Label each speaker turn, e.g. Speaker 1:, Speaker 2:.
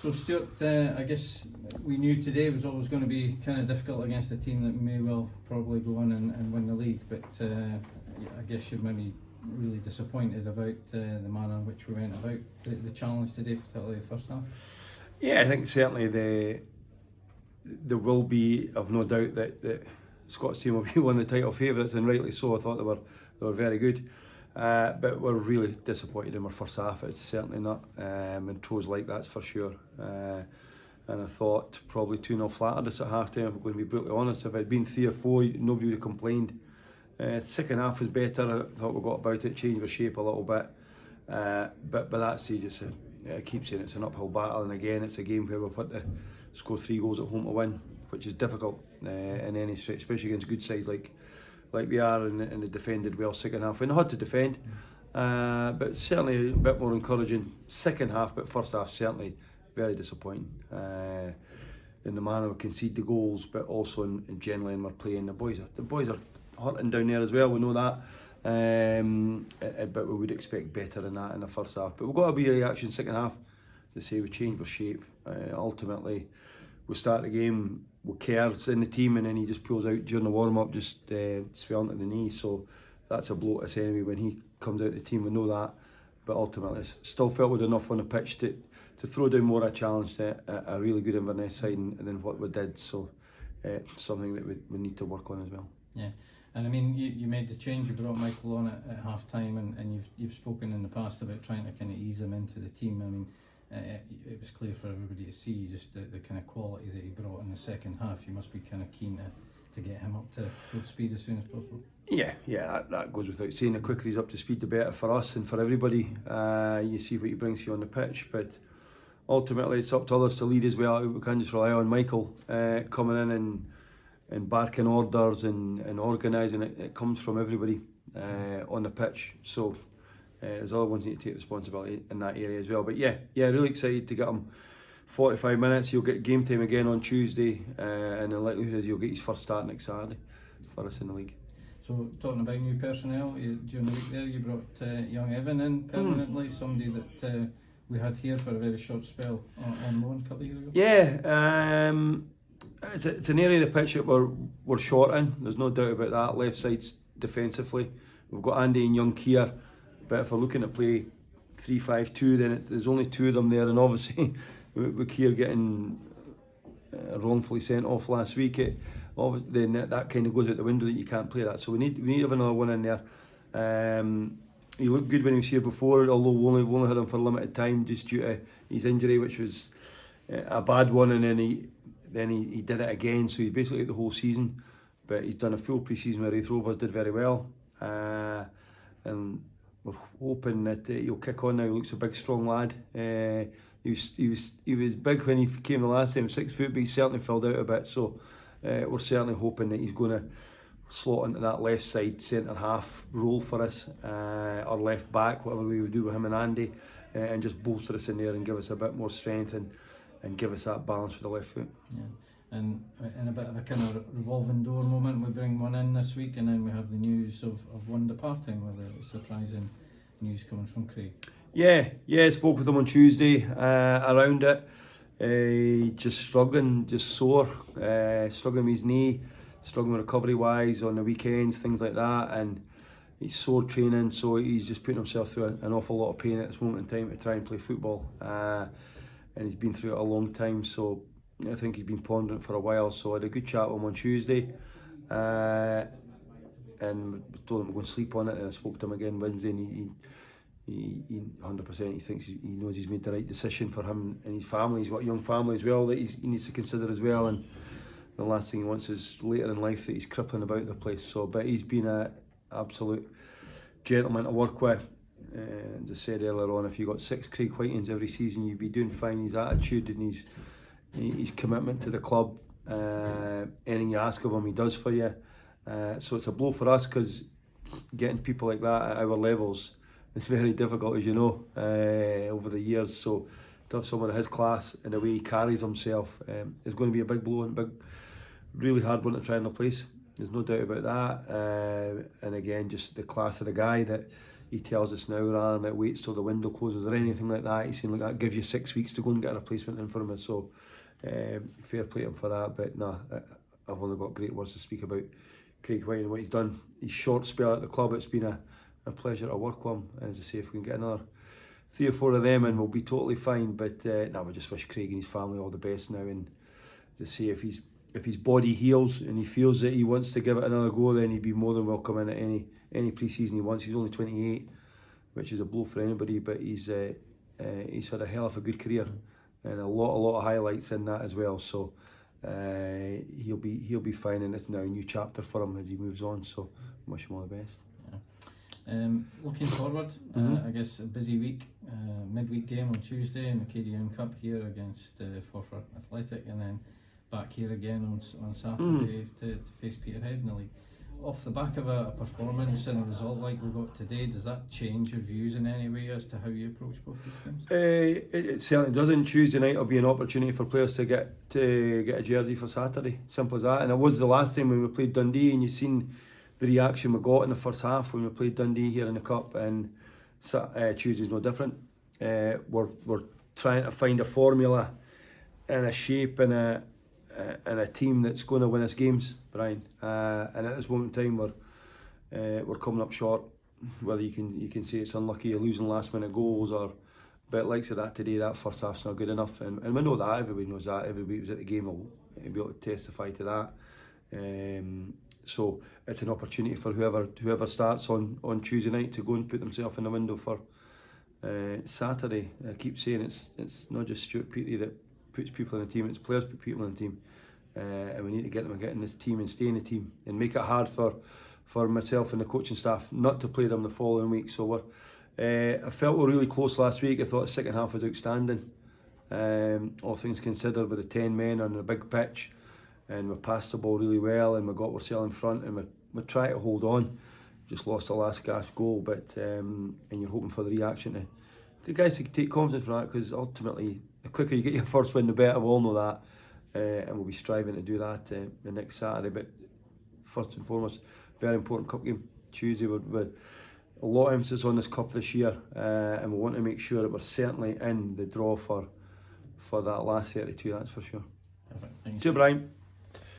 Speaker 1: So Stuart, I guess we knew today was always going to be kind of difficult against a team that may well probably go on and win the league, but I guess you're maybe really disappointed about the manner in which we went about the challenge today, particularly the first half.
Speaker 2: Yeah, I think certainly there will be, I've no doubt that Scott's team will be one of the title favourites, and rightly so. I thought they were very good. But we're really disappointed in our first half. It's certainly not in throws like that's for sure. And I thought probably 2-0 flattered us at half time, if I'm going to be brutally honest. If it had been 3 or 4, nobody would have complained. Second half was better. I thought we got about it, changed our shape a little bit. But that stage, I keep saying it's an uphill battle, and again it's a game where we've had to score 3 goals at home to win, which is difficult in any stretch, especially against good sides like they are, and they defended well second half. And they had to defend, but certainly a bit more encouraging second half, but first half certainly very disappointing in the manner we concede the goals, but also in generally in our play. The boys are hurting down there as well, we know that, but we would expect better than that in the first half. But we've got to be a reaction second half to say we changed our shape. Ultimately we start the game with Kerr's in the team, and then he just pulls out during the warm-up, just swelling to the knee, so that's a blow to us anyway when he comes out of the team, we know that. But ultimately still felt we had enough on the pitch to throw down more of a challenge to a really good Inverness side than what we did, so something that we need to work on as well.
Speaker 1: Yeah, and I mean you made the change, you brought Michael on at half time, and you've spoken in the past about trying to kind of ease him into the team. I mean, it was clear for everybody to see just the kind of quality that he brought in the second half. You must be kind of keen to get him up to full speed as soon as possible.
Speaker 2: Yeah, that goes without saying. The quicker he's up to speed, the better for us and for everybody. You see what he brings you on the pitch, but ultimately it's up to others to lead as well. We can't just rely on Michael coming in and barking orders and organising. It comes from everybody on the pitch. So there's other ones need to take responsibility in that area as well. But yeah, really excited to get him 45 minutes. He'll get game time again on Tuesday, and the likelihood is he'll get his first start next Saturday for us in the league.
Speaker 1: So talking about new personnel, during the week there you brought young Evan in permanently, somebody that we had here for a very short spell on loan a couple of years ago.
Speaker 2: Yeah, it's an area of the pitch that we're short in. There's no doubt about that. Left side's defensively, we've got Andy and young Kier, but if we're looking to play 3-5-2, then there's only 2 of them there, and obviously with Kier getting wrongfully sent off last week, then that kind of goes out the window that you can't play that. So we need to have another one in there. He looked good when he was here before, although we only had him for a limited time just due to his injury, which was a bad one, and then he did it again, so he's basically out the whole season. But he's done a full pre-season where Wraith Rovers did very well, and we're hoping that he'll kick on now. He looks a big strong lad. He was big when he came the last time, 6 foot, but he certainly filled out a bit, so we're certainly hoping that he's going to slot into that left side centre half role for us, or left back, whatever we would do with him and Andy, and just bolster us in there and give us a bit more strength and give us that balance with the left foot.
Speaker 1: Yeah. And in a bit of a kind of revolving door moment, we bring one in this week, and then we have the news of one departing, with the surprising news coming from Craig. Yeah,
Speaker 2: spoke with him on Tuesday around it. Just struggling, just sore, struggling with his knee, struggling recovery wise on the weekends, things like that, and he's sore training, so he's just putting himself through an awful lot of pain at this moment in time to try and play football, and he's been through it a long time, so I think he's been pondering it for a while. So I had a good chat with him on Tuesday, and told him to go and sleep on it, and I spoke to him again Wednesday, and he 100% he thinks he knows he's made the right decision for him and his family. He's got a young family as well that he needs to consider as well, and the last thing he wants is later in life that he's crippling about the place. So, but he's been an absolute gentleman to work with. As I said earlier on, if you got 6 Craig Whitings every season, you'd be doing fine. His attitude and his commitment to the club, anything you ask of him, he does for you. So it's a blow for us, because getting people like that at our levels is very difficult, as you know, over the years. So to have someone of his class and the way he carries himself is going to be a big blow, and really hard one to try and replace. There's no doubt about that. And again, just the class of the guy, that he tells us now rather than it waits till the window closes or anything like that. He's saying, look, that gives you 6 weeks to go and get a replacement in for him. So fair play to him for that. But no, I've only got great words to speak about Craig White and what he's done. His short spell at the club, it's been a pleasure to work with him. As I say, if we can get another 3 or 4 of them and we'll be totally fine. But no, we just wish Craig and his family all the best now. And to say if his body heals and he feels that he wants to give it another go, then he'd be more than welcome in at any pre-season he wants. He's only 28, which is a blow for anybody, but he's had a hell of a good career and a lot of highlights in that as well. So he'll be fine, and it's now a new chapter for him as he moves on. So wish him all the best.
Speaker 1: Looking forward, I guess a busy week, midweek game on Tuesday in the KDM Cup here against Forfar Athletic, and then back here again on Saturday to face Peterhead in the league. Off the back of a performance and a result like we got today, does that change your views in any way as to how you approach both these games?
Speaker 2: It certainly doesn't. Tuesday night will be an opportunity for players to get a jersey for Saturday. Simple as that. And it was the last time when we played Dundee, and you've seen the reaction we got in the first half when we played Dundee here in the Cup, and Tuesday's no different. We're trying to find a formula and a shape and a team that's going to win us games, Brian. And at this moment in time, we're coming up short. Whether you can say it's unlucky, you're losing last minute goals, or but likes of that today, that first half's not good enough, and we know that. Everybody knows that. Everybody who was at the game will be able to testify to that. So it's an opportunity for whoever starts on Tuesday night to go and put themselves in the window for Saturday. I keep saying it's not just Stuart Petrie that puts people in the team, it's players put people in the team, and we need to get them to get in this team and stay in the team and make it hard for myself and the coaching staff not to play them the following week. So I felt we were really close last week. I thought the second half was outstanding, all things considered, with the 10 men on a big pitch, and we passed the ball really well, and we got ourselves in front, and we tried to hold on. Just lost the last gasp goal, but and you're hoping for the reaction to the guys to take confidence from that, because ultimately the quicker you get your first win, the better. We all know that, and we'll be striving to do that the next Saturday. But first and foremost, very important cup game Tuesday. With a lot of emphasis on this cup this year, and we want to make sure that we're certainly in the draw for that last 32. That's for sure.
Speaker 1: Perfect. Thanks.
Speaker 2: Cheers, Brian.